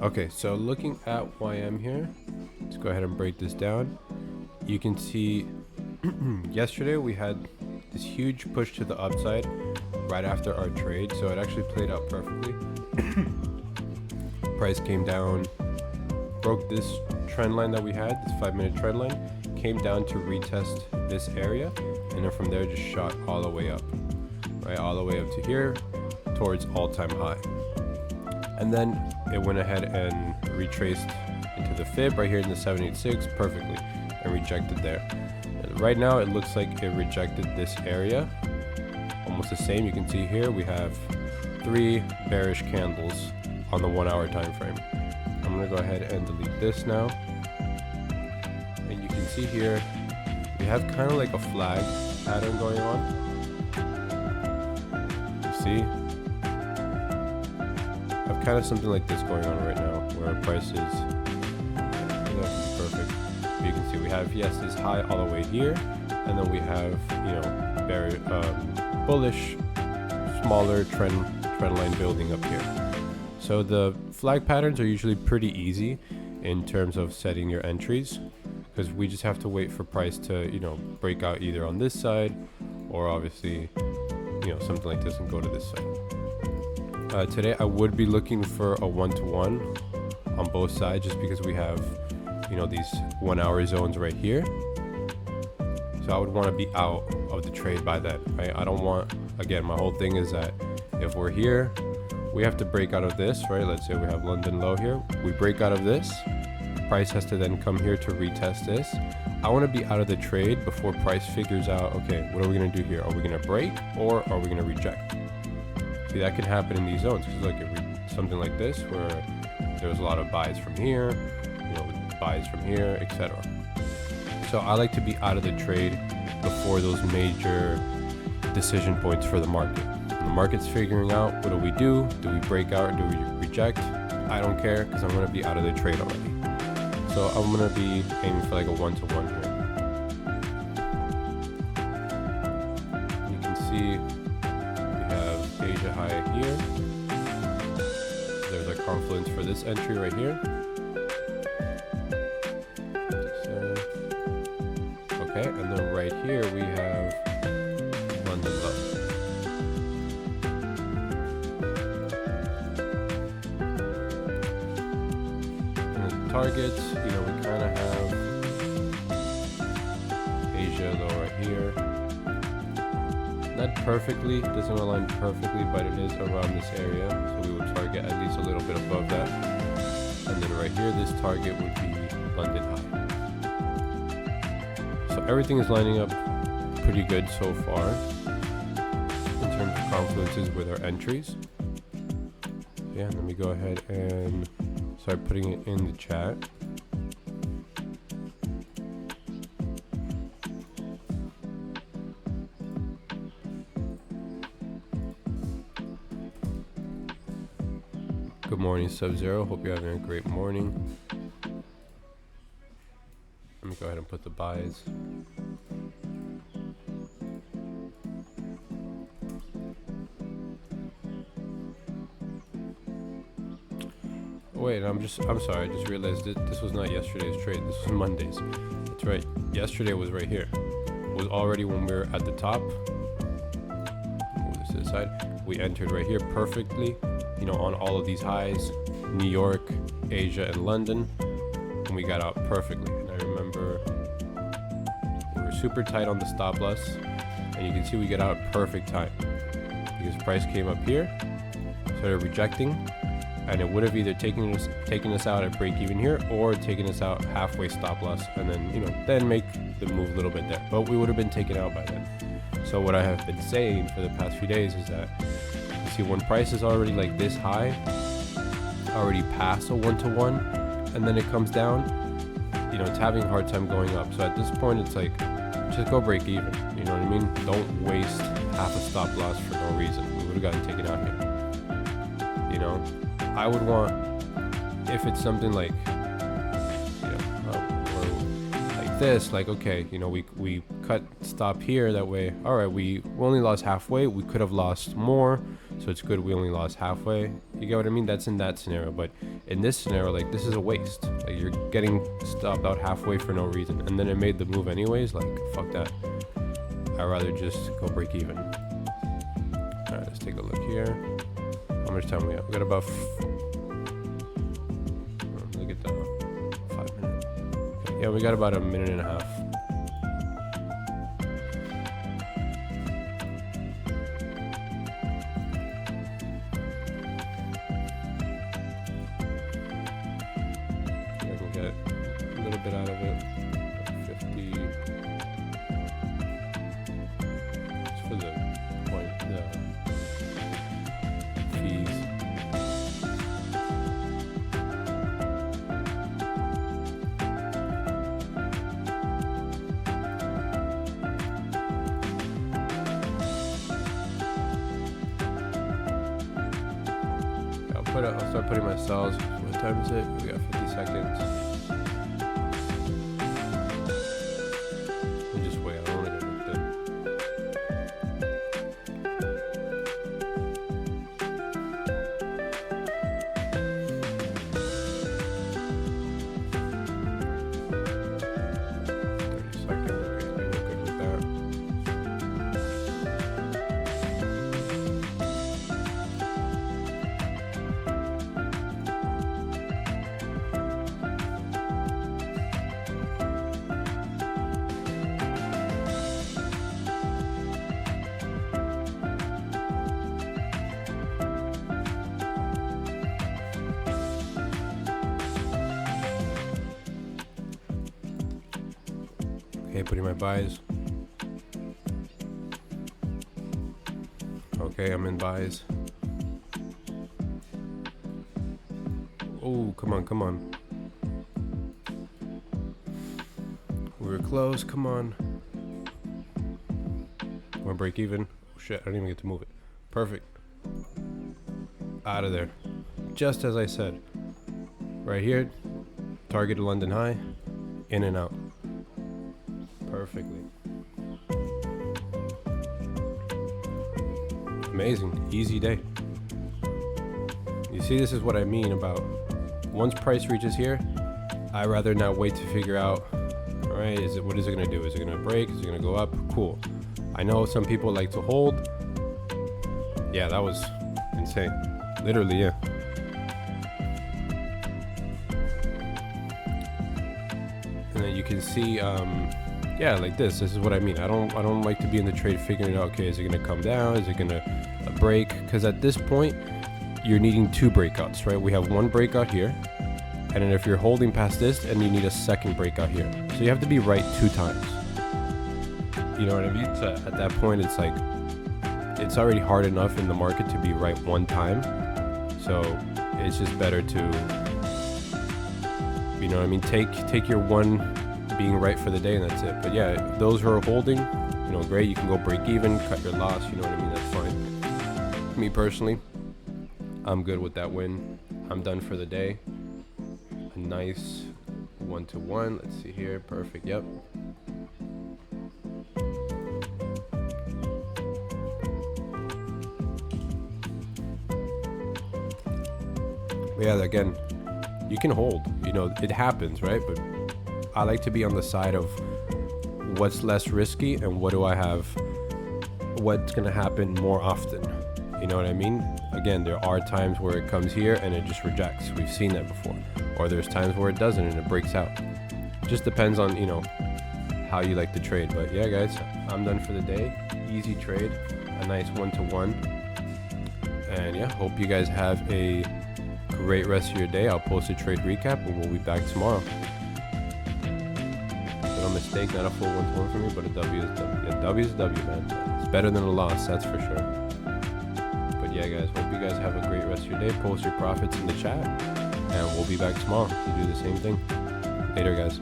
Okay, so looking at YM here, let's go ahead and break this down. You can see yesterday we had this huge push to the upside right after our trade, so it actually played out perfectly. Price came down, broke this trend line that we had, this 5-minute trend line, came down to retest this area, and then from there just shot all the way up, right, all the way up to here towards all-time high. And then it went ahead and retraced into the fib right here in the 786 perfectly and rejected there. And right now it looks like it rejected this area almost the same. You can see here we have 3 bearish candles on the 1 hour time frame. I'm gonna go ahead and delete this now, and you can see here we have kind of like a flag pattern going on. You see, I have kind of something like this going on right now where our price is perfect. But you can see we have, yes, this high all the way here, and then we have, you know, very bullish smaller trend line building up here. So the flag patterns are usually pretty easy in terms of setting your entries, because we just have to wait for price to, you know, break out either on this side or obviously, you know, something like this and go to this side. Today I would be looking for a 1-to-1 on both sides, just because we have, you know, these 1 hour zones right here. So I would want to be out of the trade by then, right? I don't want, again, my whole thing is that if we're here, we have to break out of this, right? Let's say we have London low here. We break out of this. Price has to then come here to retest this. I want to be out of the trade before price figures out, okay, what are we going to do here? Are we going to break or are we going to reject? See, that can happen in these zones. Because look, something like this where there's a lot of buys from here, you know, buys from here, etc. So I like to be out of the trade before those major decision points for the market. When the market's figuring out, what do we do? Do we break out or do we reject? I don't care, because I'm going to be out of the trade already. So I'm going to be aiming for like a 1-to-1 here. You can see we have Asia high here. There's a confluence for this entry right here. So, okay, and then right here we have London low. Targets, you know, we kind of have Asia low right here. Not perfectly, doesn't align perfectly, but it is around this area, so we would target at least a little bit above that. And then right here, this target would be London high. So everything is lining up pretty good so far in terms of confluences with our entries. Yeah, let me go ahead and start putting it in the chat. Good morning, Sub-Zero. Hope you're having a great morning. Let me go ahead and put the buys. Wait, I'm sorry, I just realized that this was not yesterday's trade, this was Monday's. That's right, yesterday was right here. It was already when we were at the top. Move this to the side. We entered right here perfectly, you know, on all of these highs, New York, Asia, and London, and we got out perfectly. And I remember we were super tight on the stop loss, and you can see we get out at perfect time, because price came up here, started rejecting, and it would have either taken us out at break even here or taken us out halfway stop loss, and then, you know, then make the move a little bit there, but we would have been taken out by then. So what I have been saying for the past few days is that, you see, when price is already like this high, already past a 1-to-1, and then it comes down, you know, it's having a hard time going up. So at this point, it's like, just go break even, you know what I mean? Don't waste half a stop loss for no reason. We would have gotten taken out here, you know? I would want, if it's something like, you know, like this, like, okay, you know, we cut stop here, that way, all right, we only lost halfway, we could have lost more, so it's good we only lost halfway. You get what I mean? That's in that scenario. But in this scenario, like, this is a waste. Like, you're getting stopped out halfway for no reason, and then it made the move anyways. Like, fuck that. I'd rather just go break even. All right, let's take a look here. How much time we have? We got about look at that, 5 minutes. Okay, yeah, we got about a minute and a half. I can get a little bit out of it, like 50. Just for the point, the fees. I'll start putting my cells. What time is it? We got 50 seconds. And just wait. I don't want to get looked in. Okay, putting my buys. Okay, I'm in buys. Oh, come on, come on. We were close, come on. Wanna break even? Oh shit, I didn't even get to move it. Perfect. Out of there. Just as I said. Right here, target London high, in and out. Perfectly. Amazing, easy day. You see, this is what I mean about once price reaches here, I'd rather not wait to figure out, all right, what is it gonna do? Is it gonna break? Is it gonna go up? Cool. I know some people like to hold. Yeah, that was insane. Literally, yeah. And then you can see, yeah, like this is what I mean. I don't like to be in the trade figuring out, okay, is it gonna come down? Is it gonna break? Because at this point, you're needing two breakouts, right? We have one breakout here, and then if you're holding past this, and you need a second breakout here. So you have to be right 2 times. You know what I mean? So at that point, it's like, it's already hard enough in the market to be right 1 time. So it's just better to, you know what I mean? Take your one being right for the day, and that's it. But yeah, those who are holding, you know, great. You can go break even, cut your loss. You know what I mean? That's fine. Me personally, I'm good with that win. I'm done for the day. A nice 1-to-1. Let's see here. Perfect. Yep. But yeah, again, you can hold. You know, it happens, right? But I like to be on the side of what's less risky and what do I have, what's going to happen more often. You know what I mean? Again, there are times where it comes here and it just rejects. We've seen that before. Or there's times where it doesn't and it breaks out. Just depends on, you know, how you like to trade. But yeah, guys, I'm done for the day. Easy trade, a nice 1-to-1. And yeah, hope you guys have a great rest of your day. I'll post a trade recap and we'll be back tomorrow. No mistake, not a full 1-to-1 for me, but a W is W. Yeah, W is W, man. It's better than a loss, that's for sure. But yeah, guys, hope you guys have a great rest of your day. Post your profits in the chat, and we'll be back tomorrow to do the same thing. Later, guys.